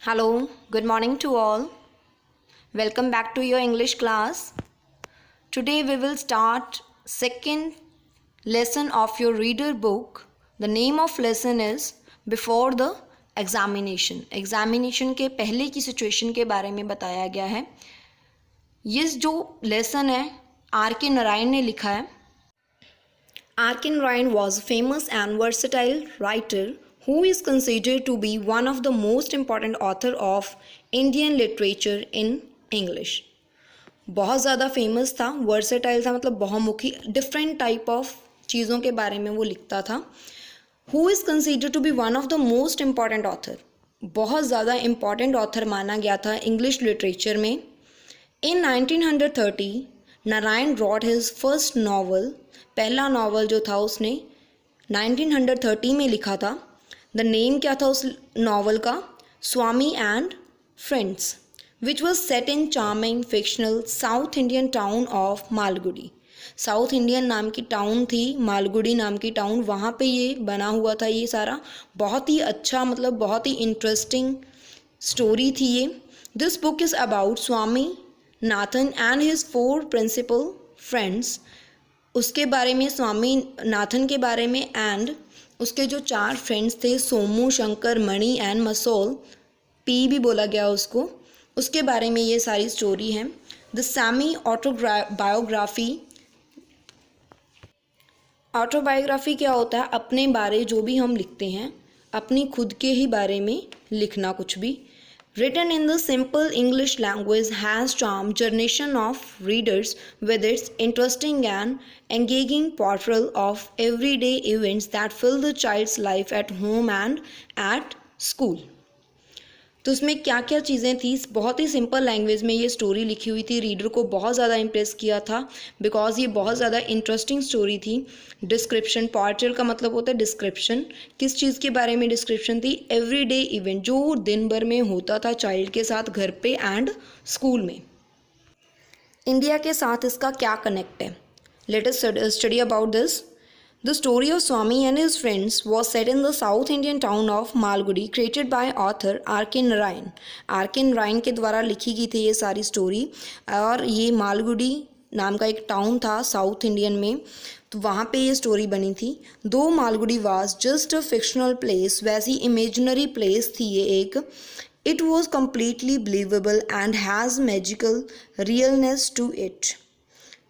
Hello, good morning to all. Welcome back to your English class. Today we will start second lesson of your reader book. The name of lesson is Before the Examination. Examination के पहले की situation के बारे में बताया गया है. ये जो लेसन है R.K. नारायण ने लिखा है. R.K. Narayan was a famous and versatile writer who is considered to be one of the most important author of Indian literature in English. बहुत ज़्यादा फेमस था, वर्सेटाइल था, मतलब बहुमुखी, डिफरेंट टाइप ऑफ चीज़ों के बारे में वो लिखता था. Who is considered to be one of the most important author, बहुत ज़्यादा इम्पॉर्टेंट ऑथर माना गया था इंग्लिश लिटरेचर में. In 1930 Narayan wrote his first novel. पहला नावल जो था उसने 1930 में लिखा था. द नेम क्या था उस नावल का? Swami and friends, which was set in charming fictional south Indian town of Malgudi. South Indian नाम की टाउन थी, मालगुडी नाम की टाउन, वहाँ पे ये बना हुआ था. ये सारा बहुत ही अच्छा, मतलब बहुत ही इंटरेस्टिंग स्टोरी थी ये. This book is about Swaminathan and his 4 principal friends. उसके बारे में, स्वामी नाथन के बारे में, एंड उसके जो 4 फ्रेंड्स थे, सोमू, शंकर, मणि एंड मसोल, पी भी बोला गया उसको, उसके बारे में ये सारी स्टोरी है. The semi autobiography. ऑटोबायोग्राफी क्या होता है? अपने बारे जो भी हम लिखते हैं, अपनी खुद के ही बारे में लिखना कुछ भी. Written in the simple English language, has charmed generation of readers with its interesting and engaging portrayal of everyday events that fill the child's life at home and at school. तो उसमें क्या क्या चीज़ें थी, बहुत ही सिंपल लैंग्वेज में ये story लिखी हुई थी. रीडर को बहुत ज़्यादा इम्प्रेस किया था बिकॉज ये बहुत ज़्यादा इंटरेस्टिंग स्टोरी थी. डिस्क्रिप्शन, पोर्ट्रेल का मतलब होता है डिस्क्रिप्शन. किस चीज़ के बारे में डिस्क्रिप्शन थी? एवरीडे इवेंट, जो दिन भर में होता था चाइल्ड के साथ घर पे एंड स्कूल में. इंडिया के साथ इसका क्या कनेक्ट है? Let us study about this. The story of Swami and his friends was set in the South Indian town of Malgudi, created by author R.K. Narayan. R.K. Narayan के द्वारा लिखी गई थी ये सारी स्टोरी. और ये मालगुडी नाम का एक टाउन था साउथ इंडियन में, तो वहाँ पे ये स्टोरी बनी थी. दो Malgudi was just a fictional place, वैसी इमेजिनरी प्लेस थी ये एक. It was completely believable and has magical realness to it.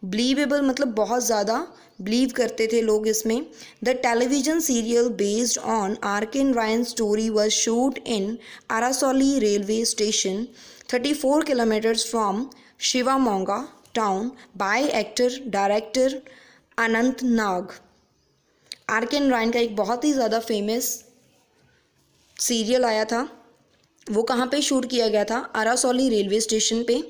Believable मतलब बहुत ज़्यादा बिलीव करते थे लोग इसमें. The television serial based on R.K. Narayan story was shot in Arasalu railway station 34 kilometres from Shivamogga town by actor director Anant Nag. R.K. Narayan का एक बहुत ही ज़्यादा फेमस सीरियल आया था. वो कहाँ पे शूट किया गया था? आरासोली रेलवे स्टेशन पे,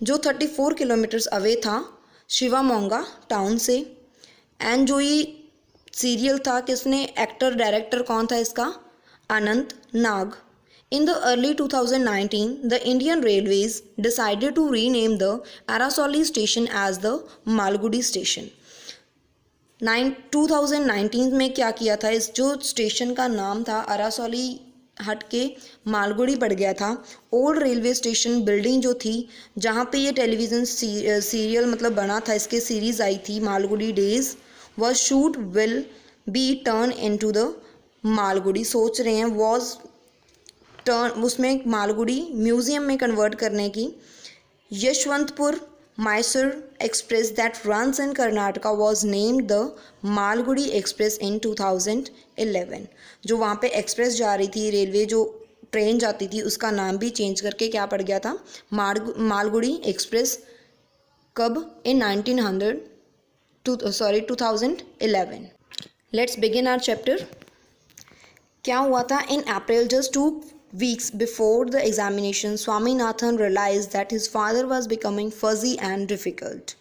जो 34 किलोमीटर्स अवे था शिवामोगा टाउन से. एंड जो ये सीरियल था, किसने एक्टर डायरेक्टर कौन था इसका? Anant Nag. In the early 2019 the Indian railways decided to rename the Arasalu station as the Malgudi station. 2019 में क्या किया था, इस जो स्टेशन का नाम था आरासोली हट के मालगुडी पड़ गया था. ओल्ड रेलवे स्टेशन बिल्डिंग जो थी जहाँ पे ये टेलीविज़न सीरियल मतलब बना था, इसके सीरीज़ आई थी Malgudi days, was shoot will be turn into the Malgudi. सोच रहे हैं वॉज टर्न, उसमें मालगुडी म्यूज़ियम में कन्वर्ट करने की. Yesvantpur Mysore Express that runs in Karnataka was named the Malgudi Express in 2011. जो वहाँ पे एक्सप्रेस जा रही थी, रेलवे जो ट्रेन जाती थी, उसका नाम भी चेंज करके क्या पड़ गया था? मालगुडी एक्सप्रेस. कब? In 2011. Let's begin our chapter. क्या हुआ था? In April, just 2 weeks before the examination, Swaminathan realized that his father was becoming fuzzy and difficult.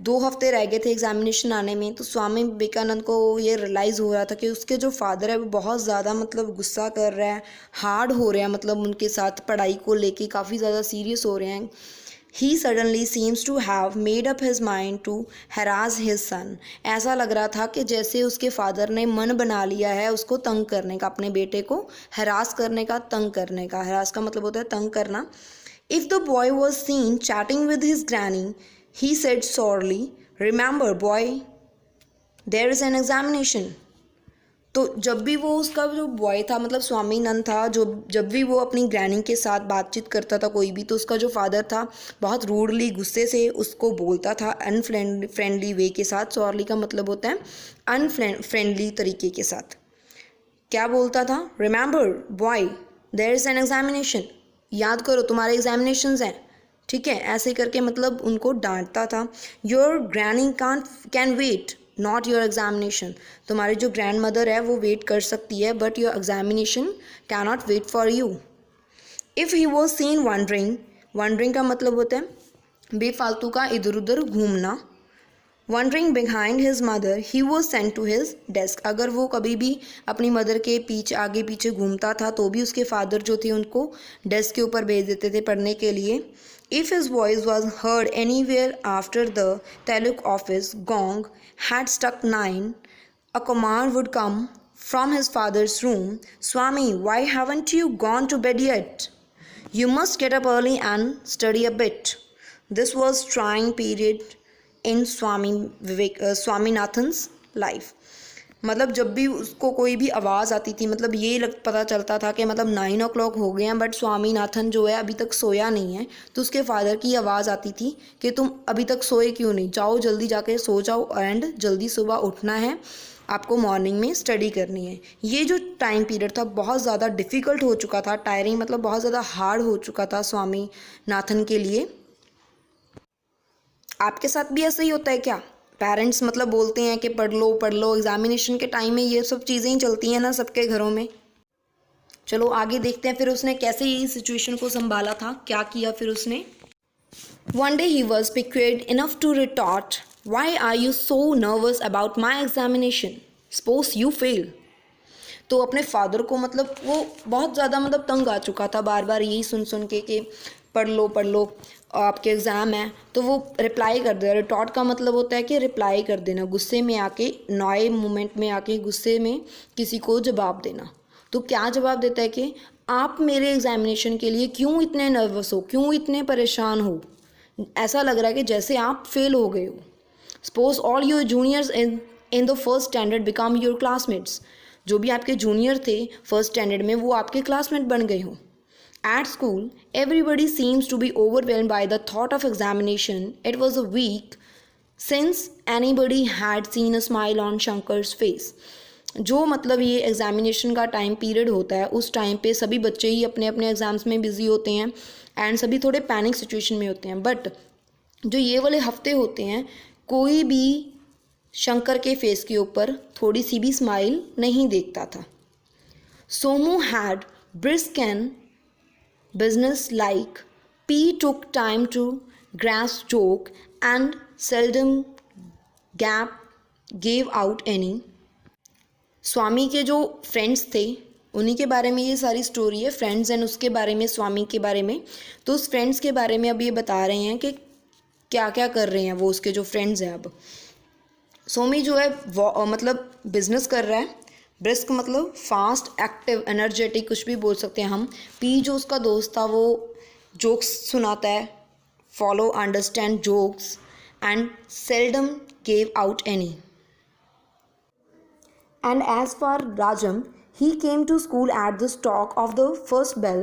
2 हफ्ते रह गए थे एग्जामिनेशन आने में, तो स्वामी विवेकानंद को ये रियलाइज़ हो रहा था कि उसके जो फादर है वो बहुत ज़्यादा मतलब गुस्सा कर रहा है, हार्ड हो रहा है, मतलब उनके साथ पढ़ाई को लेके काफ़ी ज़्यादा सीरियस हो रहे हैं. He suddenly seems to have made up his mind to harass his son. ऐसा लग रहा था कि जैसे उसके फादर ने मन बना लिया है उसको तंग करने का, अपने बेटे को हरास करने का, तंग करने का. हरास का मतलब होता है तंग करना. If the boy was seen chatting with his granny, he said sorely, "Remember, boy, there is an examination." तो जब भी वो उसका जो बॉय था मतलब स्वामीनंद था, जो जब भी वो अपनी ग्रैनी के साथ बातचीत करता था कोई भी, तो उसका जो फादर था बहुत रूडली, गुस्से से उसको बोलता था अनफ्रेंडली वे के साथ. सॉरली का मतलब होता है अनफ्रेंडली तरीके के साथ. क्या बोलता था? Remember boy there is an examination. याद करो तुम्हारे एग्जामिनेशंस हैं, ठीक है, ऐसे करके मतलब उनको डांटता था. Your granny can wait, not your examination. तुम्हारी जो ग्रैंड मदर है वो वेट कर सकती है, but your examination can not wait for you. If he was seen wandering का मतलब होता है बेफालतू का इधर उधर घूमना. Wandering behind his mother he was sent to his desk. अगर वो कभी भी अपनी मदर के पीछे आगे पीछे घूमता था तो भी उसके फादर जो थे उनको डेस्क के ऊपर भेज देते थे पढ़ने के लिए. If his voice was heard anywhere after the taluk office gong had struck 9, a command would come from his father's room, "Swami, why haven't you gone to bed yet? You must get up early and study a bit." This was trying period in Swaminathan's life. मतलब जब भी उसको कोई भी आवाज़ आती थी, मतलब ये पता चलता था कि मतलब 9 o'clock हो गए हैं बट स्वामीनाथन जो है अभी तक सोया नहीं है, तो उसके फादर की आवाज़ आती थी कि तुम अभी तक सोए क्यों नहीं, जाओ जल्दी जाके सो जाओ एंड जल्दी सुबह उठना है, आपको मॉर्निंग में स्टडी करनी है. ये जो टाइम पीरियड था बहुत ज़्यादा डिफ़िकल्ट हो चुका था, टायरिंग मतलब बहुत ज़्यादा हार्ड हो चुका था स्वामीनाथन के लिए. आपके साथ भी ऐसा ही होता है क्या? पेरेंट्स मतलब बोलते हैं कि पढ़ लो एग्जामिनेशन के टाइम में, ये सब चीज़ें ही चलती हैं ना सबके घरों में. चलो आगे देखते हैं फिर उसने कैसे ये सिचुएशन को संभाला था, क्या किया फिर उसने. One day he was piqued enough to retort, "Why are you so nervous about my examination? Suppose you fail." तो अपने फादर को मतलब वो बहुत ज़्यादा मतलब तंग आ चुका था बार बार यही सुन के कि पढ़ लो आपके एग्ज़ाम है. तो वो रिप्लाई कर दे. रिटॉर्ट का मतलब होता है कि रिप्लाई कर देना, गुस्से में आके, नए मोमेंट में आके गुस्से में किसी को जवाब देना. तो क्या जवाब देता है कि आप मेरे एग्जामिनेशन के लिए क्यों इतने नर्वस हो, क्यों इतने परेशान हो, ऐसा लग रहा है कि जैसे आप फेल हो गए हो. Suppose all your juniors in the first standard become your classmates. जो भी आपके जूनियर थे फर्स्ट स्टैंडर्ड में वो आपके क्लासमेट बन गए हों. At school, everybody seems to be overwhelmed by the thought of examination. It was a week since anybody had seen a smile on Shankar's face. जो मतलब ये एग्जामिनेशन का टाइम पीरियड होता है, उस टाइम पे सभी बच्चे ही अपने अपने एग्ज़ाम्स में बिजी होते हैं एंड सभी थोड़े पैनिक सिचुएशन में होते हैं. बट जो ये वाले हफ्ते होते हैं कोई भी शंकर के फेस के ऊपर थोड़ी सी भी स्माइल नहीं देखता था. Somu had brisk and business like. P took time to grasp joke and seldom gave out any. स्वामी के जो फ्रेंड्स थे उन्हीं के बारे में ये सारी स्टोरी है, फ्रेंड्स एंड उसके बारे में, स्वामी के बारे में. तो उस फ्रेंड्स के बारे में अब ये बता रहे हैं कि क्या क्या कर रहे हैं वो उसके जो फ्रेंड्स हैं. अब सोमी जो है मतलब बिजनेस कर रहा है. ब्रिस्क मतलब फास्ट, एक्टिव, एनर्जेटिक, कुछ भी बोल सकते हैं हम. पी जो उसका दोस्त था वो जोक्स सुनाता है, follow understand jokes and seldom gave out any. And as for Rajam, he came to school at the stroke of the first bell,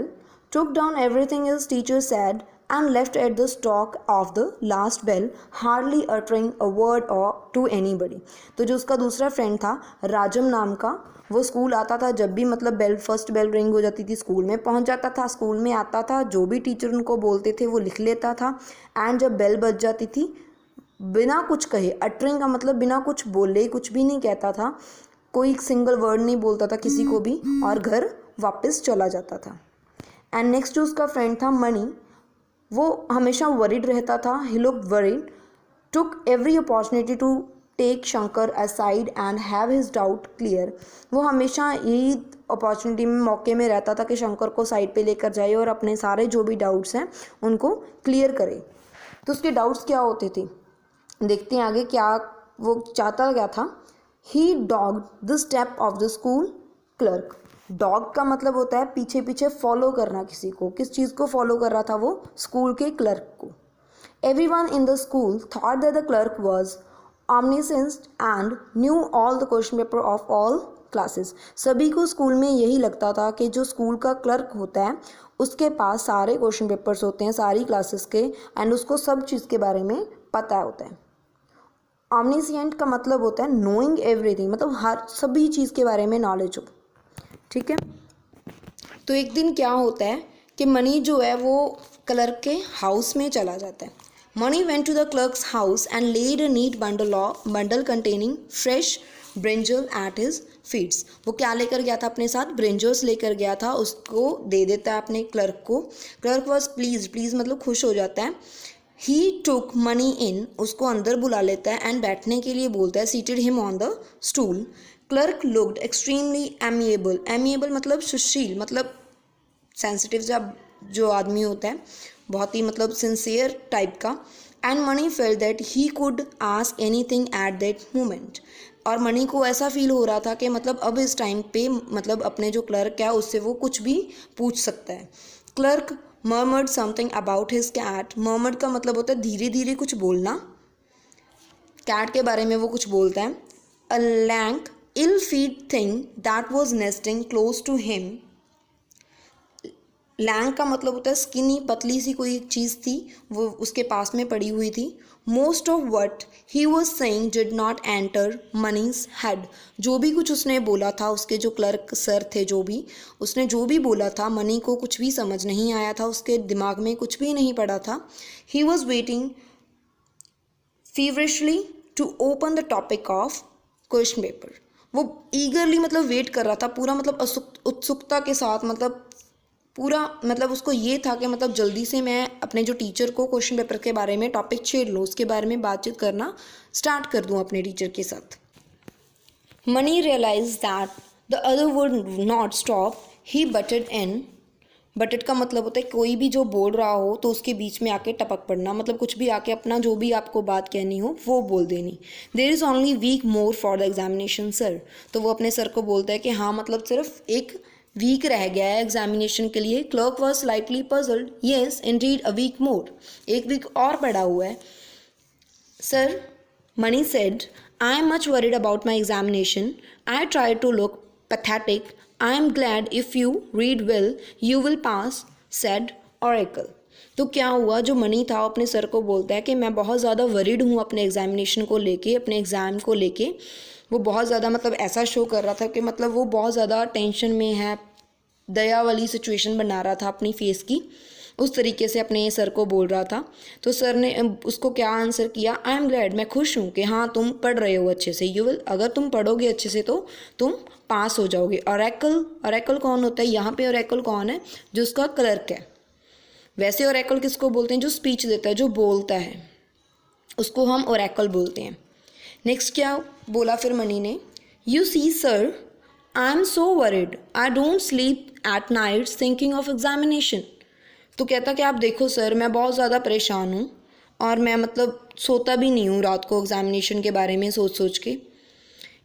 took down everything his teacher said and left at the stroke of the last bell, hardly uttering a word or to anybody. तो जो उसका दूसरा friend था राजम नाम का, वो school आता था जब भी मतलब बेल, फर्स्ट बेल रिंग हो जाती थी, स्कूल में पहुंच जाता था, स्कूल में आता था, जो भी टीचर उनको बोलते थे वो लिख लेता था. एंड जब बेल बज जाती थी बिना कुछ कहे, अटरिंग का मतलब बिना कुछ बोले, कुछ भी नहीं कहता था, कोई सिंगल वर्ड नहीं बोलता था किसी को भी और घर वापस चला जाता था. एंड नेक्स्ट जो उसका फ्रेंड था मनी, वो हमेशा वरीड रहता था. He looked worried, took every opportunity to take Shankar aside and have his doubt clear. वो हमेशा यही अपॉर्चुनिटी में, मौके में रहता था कि शंकर को साइड पे लेकर जाए और अपने सारे जो भी डाउट्स हैं उनको क्लियर करे. तो उसके डाउट्स क्या होते थे, देखते हैं आगे क्या वो चाहता क्या था। He dogged the step of the school clerk. Dog का मतलब होता है पीछे पीछे फॉलो करना किसी को, किस चीज़ को फॉलो कर रहा था वो, स्कूल के क्लर्क को। Everyone in the school thought that the clerk was omniscient and knew all the question paper of all classes। सभी को स्कूल में यही लगता था कि जो स्कूल का क्लर्क होता है उसके पास सारे क्वेश्चन पेपर्स होते हैं सारी क्लासेस के, एंड उसको सब चीज़ के बारे में पता होता है। omniscient का मतलब होता है नोइंग एवरीथिंग, मतलब हर सभी चीज़ के बारे में नॉलेज हो, ठीक है। तो एक दिन क्या होता है कि मनी जो है वो क्लर्क के हाउस में चला जाता है। Mani went to the clerks house and led a neat bundle containing fresh brinjal at his feets. वो क्या लेकर गया था अपने साथ, ब्रिंजल्स लेकर गया था, उसको दे देता है अपने क्लर्क को। क्लर्क वॉज प्लीज मतलब खुश हो जाता है। ही टुक मनी इन, उसको अंदर बुला लेता है एंड बैठने के लिए बोलता है, seated him on the stool. Clerk looked extremely amiable, amiable मतलब सुशील, मतलब सेंसिटिव जो आदमी होता है, बहुत ही मतलब सिंसियर टाइप का। And money felt that he could ask anything at that moment. और मनी को ऐसा फील हो रहा था कि मतलब अब इस टाइम पे मतलब अपने जो क्लर्क है उससे वो कुछ भी पूछ सकता है। Clerk murmured something about his cat. Murmured का मतलब होता है धीरे धीरे कुछ बोलना, कैट के बारे में वो कुछ बोलता है। A lank ill fed thing that was nesting close to him. Lank का मतलब होता है स्किनी, पतली सी कोई चीज़ थी वो उसके पास में पड़ी हुई थी। Most of what he was saying did not enter Mani's head. जो भी कुछ उसने बोला था, उसके जो क्लर्क सर थे जो भी उसने जो भी बोला था, मनी को कुछ भी समझ नहीं आया था, उसके दिमाग में कुछ भी नहीं पड़ा था। He was waiting feverishly to open the topic of question paper. वो ईगरली मतलब वेट कर रहा था, पूरा मतलब उत्सुकता के साथ, मतलब पूरा मतलब उसको ये था कि मतलब जल्दी से मैं अपने जो टीचर को क्वेश्चन पेपर के बारे में टॉपिक छेड़ लूँ, उसके बारे में बातचीत करना स्टार्ट कर दूँ अपने टीचर के साथ। Mani realise that the other would not stop, he butted in. Butted का मतलब होता है कोई भी जो बोल रहा हो तो उसके बीच में आके टपक पड़ना, मतलब कुछ भी आके अपना जो भी आपको बात कहनी हो वो बोल देनी। There is only week more for the examination sir. तो वो अपने सर को बोलता है कि हाँ मतलब सिर्फ एक वीक रह गया है एग्जामिनेशन के लिए। Clerk was slightly puzzled, yes indeed a week more, एक वीक और पड़ा हुआ है sir. Mani said, I am much worried about my examination, I try to look pathetic, I am glad if you read well you will pass, said oracle. तो क्या हुआ, जो money था अपने सर को बोलता है कि मैं बहुत ज़्यादा वरीड हूँ अपने एग्जामिनेशन को लेके, अपने एग्ज़ाम को लेके। वो बहुत ज़्यादा मतलब ऐसा शो कर रहा था कि मतलब वो बहुत ज़्यादा टेंशन में है, दया वाली सिचुएशन बना रहा था अपनी फेस की, उस तरीके से अपने सर को बोल रहा था। तो सर ने उसको क्या आंसर किया, आई एम ग्लैड, मैं खुश हूँ कि हाँ तुम पढ़ रहे हो अच्छे से, यू विल, अगर तुम पढ़ोगे अच्छे से तो तुम पास हो जाओगे। ऑरेकल, ऑरेकल कौन होता है यहाँ पे, ऑरेकल कौन है, जो उसका क्लर्क है। वैसे ऑरेकल किसको बोलते हैं, जो स्पीच देता है, जो बोलता है, उसको हम ऑरेकल बोलते हैं। नेक्स्ट क्या बोला फिर मनी ने, you see sir I am so worried, I don't sleep at nights thinking of examination. तो कहता कि आप देखो सर मैं बहुत ज़्यादा परेशान हूँ और मैं मतलब सोता भी नहीं हूँ रात को एग्जामिनेशन के बारे में सोच सोच के।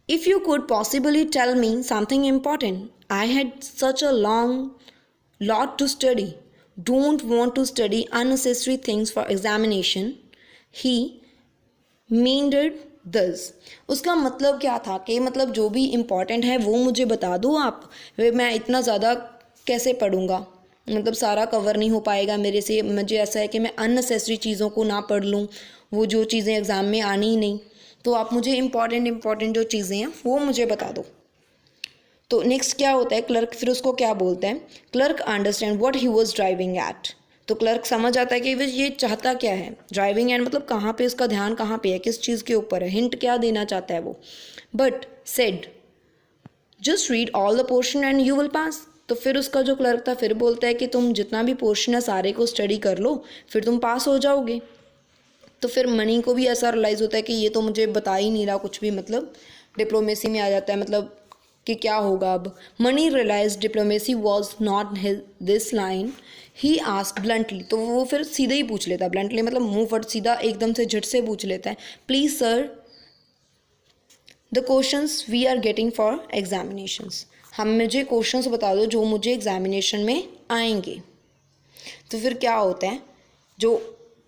If you could possibly tell me something important, I had such a long lot to study, don't want to study unnecessary things for examination, he meant this. उसका मतलब क्या था कि मतलब जो भी इम्पॉर्टेंट है वो मुझे बता दो आप, मैं इतना ज़्यादा कैसे पढ़ूँगा, मतलब सारा कवर नहीं हो पाएगा मेरे से। मुझे ऐसा है कि मैं अननेसेसरी चीज़ों को ना पढ़ लूँ, वो जो चीज़ें एग्ज़ाम में आनी ही नहीं, तो आप मुझे इम्पॉर्टेंट जो चीज़ें हैं वो मुझे बता दो। तो नेक्स्ट क्या होता है, क्लर्क फिर उसको क्या बोलता है, clerk understand what he was driving eight. तो क्लर्क समझ आता है कि वो ये चाहता क्या है, ड्राइविंग एट मतलब कहाँ पे उसका ध्यान कहाँ पे है, किस चीज़ के ऊपर है, हिंट क्या देना चाहता है वो। But said just read all the portion and you will पास। तो फिर उसका जो क्लर्क था फिर बोलता है कि तुम जितना भी पोर्शन है सारे को स्टडी कर लो, फिर तुम पास हो जाओगे। तो फिर मनी को भी ऐसा रियलाइज़ होता है कि ये तो मुझे बता ही नहीं रहा कुछ भी, मतलब डिप्लोमेसी में आ जाता है, मतलब कि क्या होगा अब। Mani realize diplomacy was not this line, he ask bluntly, तो वो फिर सीधे ही पूछ लेता है, ब्लंटली मतलब मुंह फट सीधा एकदम से झट से पूछ लेता है, please sir the questions we are getting for examinations, हम मुझे क्वेश्चंस बता दो जो मुझे एग्जामिनेशन में आएंगे। तो फिर क्या होता है, जो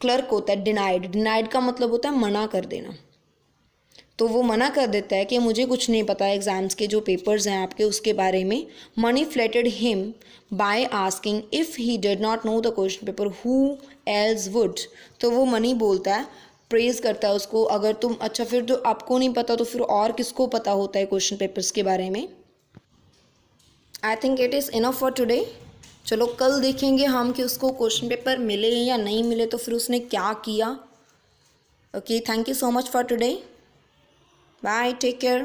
क्लर्क होता है, डिनाइड का मतलब होता है मना कर देना, तो वो मना कर देता है कि मुझे कुछ नहीं पता एग्ज़ाम्स के जो पेपर्स हैं आपके उसके बारे में। Money flattered him by asking if he did not know the question paper who else would, तो वो मनी बोलता है, प्रेज़ करता है उसको, अगर तुम अच्छा फिर तो आपको नहीं पता तो फिर और किसको पता होता है क्वेश्चन पेपर्स के बारे में। I think it is enough for today. चलो कल देखेंगे हम कि उसको क्वेश्चन पेपर मिले या नहीं मिले, तो फिर उसने क्या किया। Okay, thank you so much for today. Bye, take care.